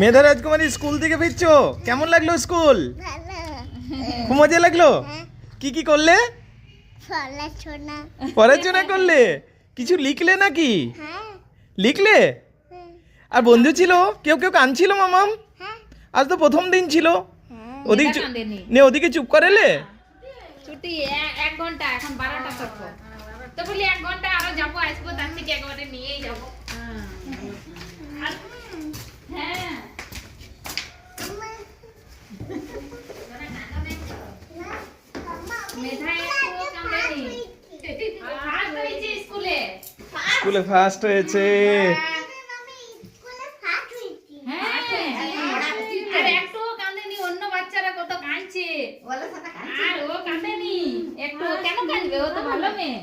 মেধা রাজকুমারী স্কুল থেকে ফিরছো, কেমন লাগলো স্কুল? খুব মজা লাগলো। কি কি করলে? পড়াশোনা করলে? কিছু লিখলে নাকি? লিখলে? আর বন্ধু ছিল? কেউ কেউ কাঁদছিল মামাম? আজ তো প্রথম দিন ছিল। ওদিকে ওদিকে চুপ করেলে? ছুটি 1 ঘন্টা, এখন 12টা তক। তো বলি 1 ঘন্টা আরো যাবো, আসবো, তার থেকে একবারে নিয়েই যাবো। হ্যাঁ স্কুলে ফার্স্ট হয়েছে। আর একটুও কাঁদেনি, অন্য বাচ্চারা কত কাঁদছে আর ও কাঁদেনি একটু। কেন কাঁদবে? ও তো ভালো মেয়ে।